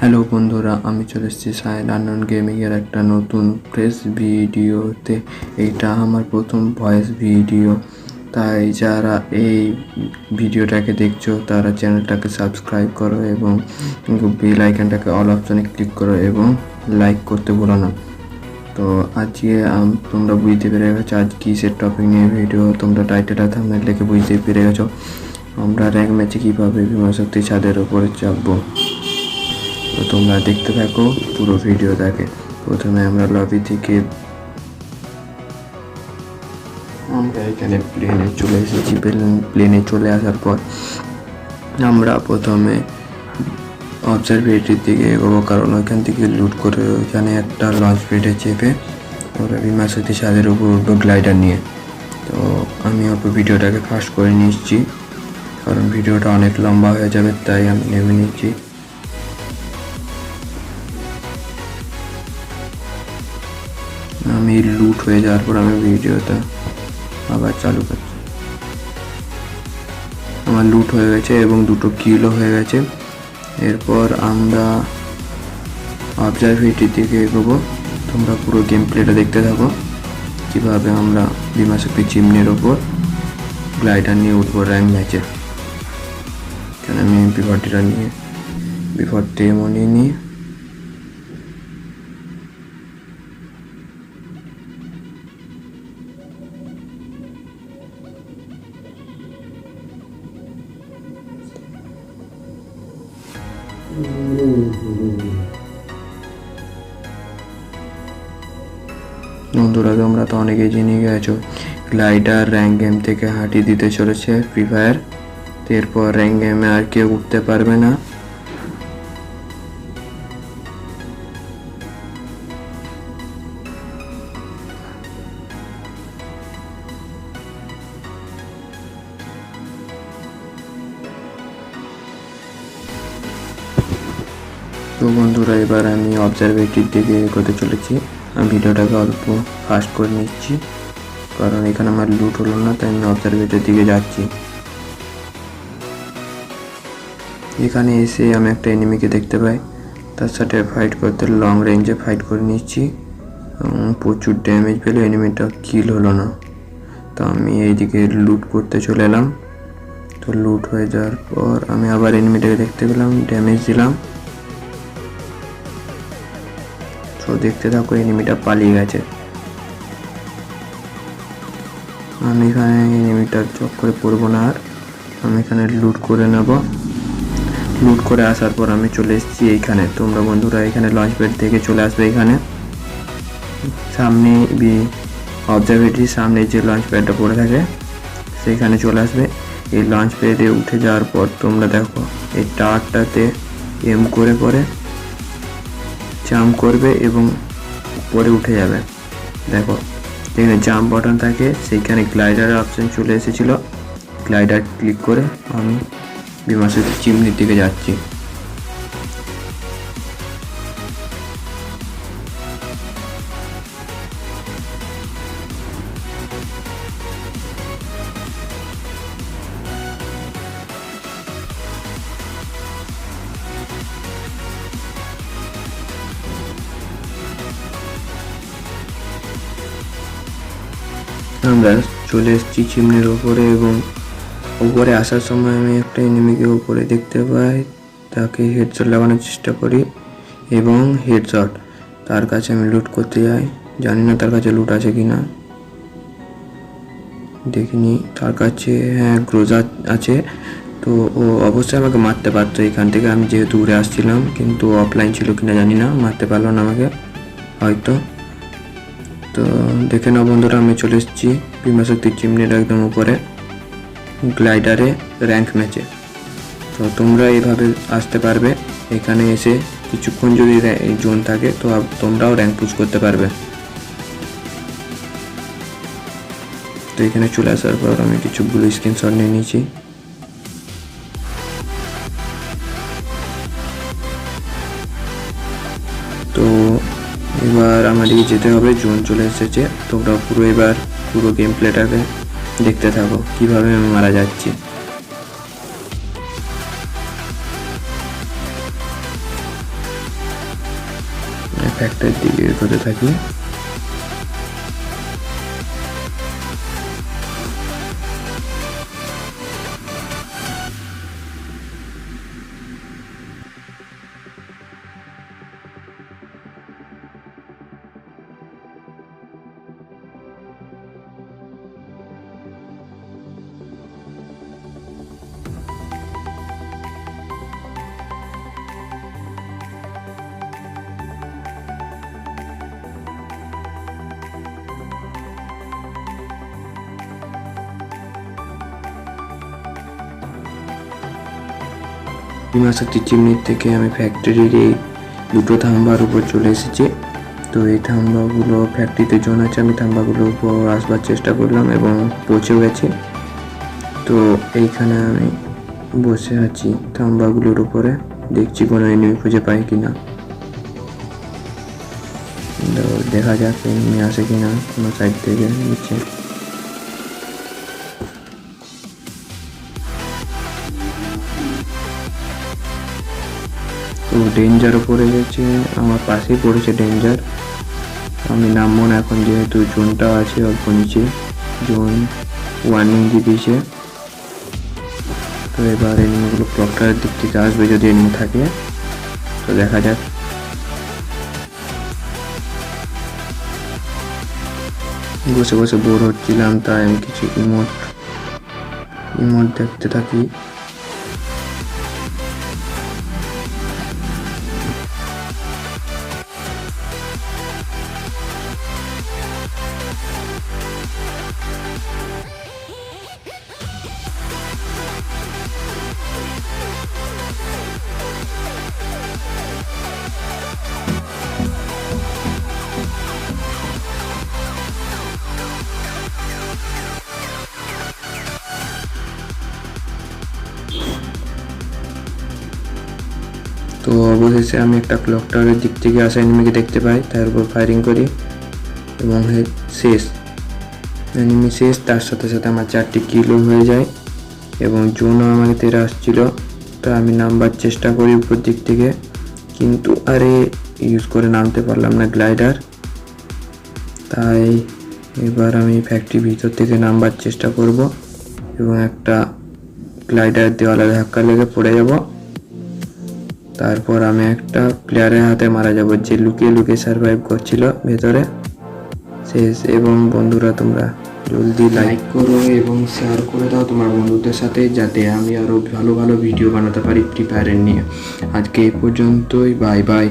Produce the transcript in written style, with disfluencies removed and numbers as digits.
Hello বন্ধুরা, আমি চলে এসেছি সাইন আননোন গেমিংয়ের একটা নতুন ফ্রেশ ভিডিওতে। এইটা আমার প্রথম ভয়েস ভিডিও, তাই যারা এই ভিডিওটাকে দেখছো তারা চ্যানেলটাকে সাবস্ক্রাইব করো এবং বেল আইকনটাকে অল অপশনে ক্লিক করো এবং লাইক করতে ভুলো না। তো আজকে তোমরা বুঝতে পেরে গেছো আজ কিসের টপিক নিয়ে ভিডিও। তোমরা টাইটেল আর থাম্বনেল দেখে বুঝতে পেরে গেছো আমরা র্যাঙ্ক ম্যাচে কীভাবে বিমান শক্তি ছাদের উপরে চাপবো। তো তোমরা দেখতে থাকো পুরো ভিডিওটাকে। প্রথমে আমরা লবি থেকে আমরা এখানে প্লেনে চলে এসেছি। প্লেনে চলে আসার পর আমরা প্রথমে অবজারভেটরির দিকে এগোবো, কারণ ওইখান থেকে লুট করে ওইখানে একটা লঞ্চ প্যাডে চেপে ওরা বিমান শক্তি ছাদের উপর উঠবো গ্লাইডার নিয়ে। তো আমি অল্প ভিডিওটাকে ফাস্ট করে নিচ্ছি, কারণ ভিডিওটা অনেক লম্বা হয়ে যাবে, তাই আমি নেমে নিচ্ছি। আমি লুট হয়ে যাওয়ার পর আমি ভিডিওটা আবার চালু করছি। আমার লুট হয়ে গেছে এবং 2টো কিলও হয়ে গেছে। এরপর আমরা অবজারভেটরির দিকে এগোবো। তোমরা পুরো গেম প্লেটা দেখতে থাকো কীভাবে আমরা বিমান শক্তি চিমনির ওপর গ্লাইডার নিয়ে উঠবো র্যাঙ্ক ম্যাচে। কেন আমি বিফরটি মনে নিয়ে বন্ধুরা, তোমরা তো অনেকেই জেনে গেছো গ্লাইডার র্যাঙ্ক গেম থেকে হাঁটিয়ে দিতে চলেছে ফ্রি ফায়ার। এরপর র্যাঙ্ক গেমে আর কেউ উঠতে পারবে না। তো বন্ধুরা, এবার আমি অবজারভেটরির দিকে এগোতে চলেছি। আমি ভিডিওটাকে অল্প ফাস্ট করে নিচ্ছি, কারণ এখানে আমার লুট হলো না, তাই আমি অবজারভেটরির দিকে যাচ্ছি। এখানে এসে আমি একটা এনিমিকে দেখতে পাই, তার সাথে ফাইট করতে লং রেঞ্জে ফাইট করে নিচ্ছি। প্রচুর ড্যামেজ পেলে এনিমিটা কিল হলো না, তো আমি এইদিকে লুট করতে চলে এলাম। তো লুট হয়ে যাওয়ার পর আমি আবার এনিমিটাকে দেখতে পেলাম, ড্যামেজ দিলাম। তো দেখতে থাকো, এনিমিটা পালিয়ে গেছে। আমি এখানে এনিমিটার চক্করে পড়বো না, আর আমি এখানে লুট করে নেব। লুট করে আসার পর আমি চলে এসেছি এইখানে। তোমরা বন্ধুরা এখানে লঞ্চ প্যাড থেকে চলে আসবে। এখানে সামনে অবজারভেটরির সামনে যে লঞ্চ প্যাডটা পড়ে থাকে সেইখানে চলে আসবে। এই লঞ্চ প্যাডে উঠে যাওয়ার পর তোমরা দেখো এই টাওয়ারটাতে এম করে পরে জাম্প করবে এবং পরে উঠে যাবে। দেখো যেখানে জাম্প বাটন থাকে সেইখানে গ্লাইডারের অপশন চলে এসেছিলো। গ্লাইডার ক্লিক করে আমি বিমান শক্তি চিমনির দিকে যাচ্ছি। আমরা চলে এসেছি চিমনির ওপরে এবং উপরে আসার সময় আমি একটা এনিমিকে উপরে দেখতে পাই। তাকে হেডশট লাগানোর চেষ্টা করি এবং হেডশট। তার কাছে আমি লুট করতে যাই, জানি না তার কাছে লুট আছে কি না, দেখিনি। তার কাছে হ্যাঁ গ্রোজা আছে, তো ও অবশ্যই আমাকে মারতে পারতো এখান থেকে। আমি যেহেতু উড়ে আসছিলাম, কিন্তু অফলাইন ছিল কিনা জানি না, মারতে পারলো না আমাকে হয়তো। তো দেখে নাও বন্ধুরা, আমি চলে এসেছি বিমান শক্তির চিমনির একদম উপরে গ্লাইডারে র্যাঙ্ক ম্যাচে। তো তোমরা এইভাবে আসতে পারবে। এখানে এসে কিছুক্ষণ যদি জোন থাকে তো তোমরাও র্যাঙ্ক পুশ করতে পারবে। তো এখানে চলে আসার পর আমি কিছু ব্লু স্ক্রিনশট নিয়ে নিয়েছি। তো এবার আমাদেরকে যেতে হবে, জোন চলে এসেছে। তোমরা পুরো গেম প্লেটাকে দেখতে থাকো কিভাবে আমি মারা যাচ্ছি। ফ্যাক্টরির দিকে এগোতে থাকি। ভীমাশক্তি চিমনির থেকে আমি ফ্যাক্টরির এই দুটো থাম্বার উপর চলে এসেছি। তো এই থাম্বাগুলো ফ্যাক্টরিতে জোন আছে, আমি থাম্বাগুলোর উপর আসবার চেষ্টা করলাম এবং পৌঁছেও গেছি। তো এইখানে আমি বসে আছি থাম্বাগুলোর উপরে, দেখছি কোনো এনিমি খুঁজে পাই কিনা। তো দেখা যাক এনিমি আসে কিনা কোনো সাইড থেকে নিচে। তো ডেঞ্জারও পড়ে গেছে, আমার পাশেই পড়েছে ডেঞ্জার। আমি নামবো না এখন, যেহেতু জোনটা আছে অল্প নিচে, জোন ওয়ার্নিং দিয়ে দিয়েছে। তো এবার এনিমিগুলো ক্লকটারের দিক থেকে আসবে যদি এনিমি থাকে। তো দেখা যাক। বসে বসে বোর হচ্ছিলাম, তাই আমি কিছু ইমোট দেখতে থাকি। তো অবশেষে আমি একটা ক্লক টাওয়ারের দিক থেকে আসা এনিমিকে দেখতে পাই, তার উপর ফায়ারিং করি এবং শেষ এনিমি শেষ। তার সাথে সাথে আমার 4টি কিলও হয়ে যায় এবং জোনও আমাকে তেরে আসছিল। তা আমি নামবার চেষ্টা করি উপর দিক থেকে, কিন্তু আরে ইউজ করে নামতে পারলাম না গ্লাইডার। তাই এবার আমি ফ্যাক্টরির ভিতর থেকে নামবার চেষ্টা করব এবং একটা গ্লাইডার দেওয়ালে ধাক্কা লেগে পড়ে যাব। তারপর আমি একটা প্লেয়ারের হাতে মারা যাব, যে লুকিয়ে লুকিয়ে সার্ভাইভ করছিল ভেতরে। শেষ। এবং বন্ধুরা, তোমরা জলদি লাইক করো এবং শেয়ার করে দাও তোমার বন্ধুদের সাথে, যাতে আমি আরও ভালো ভালো ভিডিও বানাতে পারি ফ্রি ফায়ারের নিয়ে। আজকে এই পর্যন্তই, বাই বাই।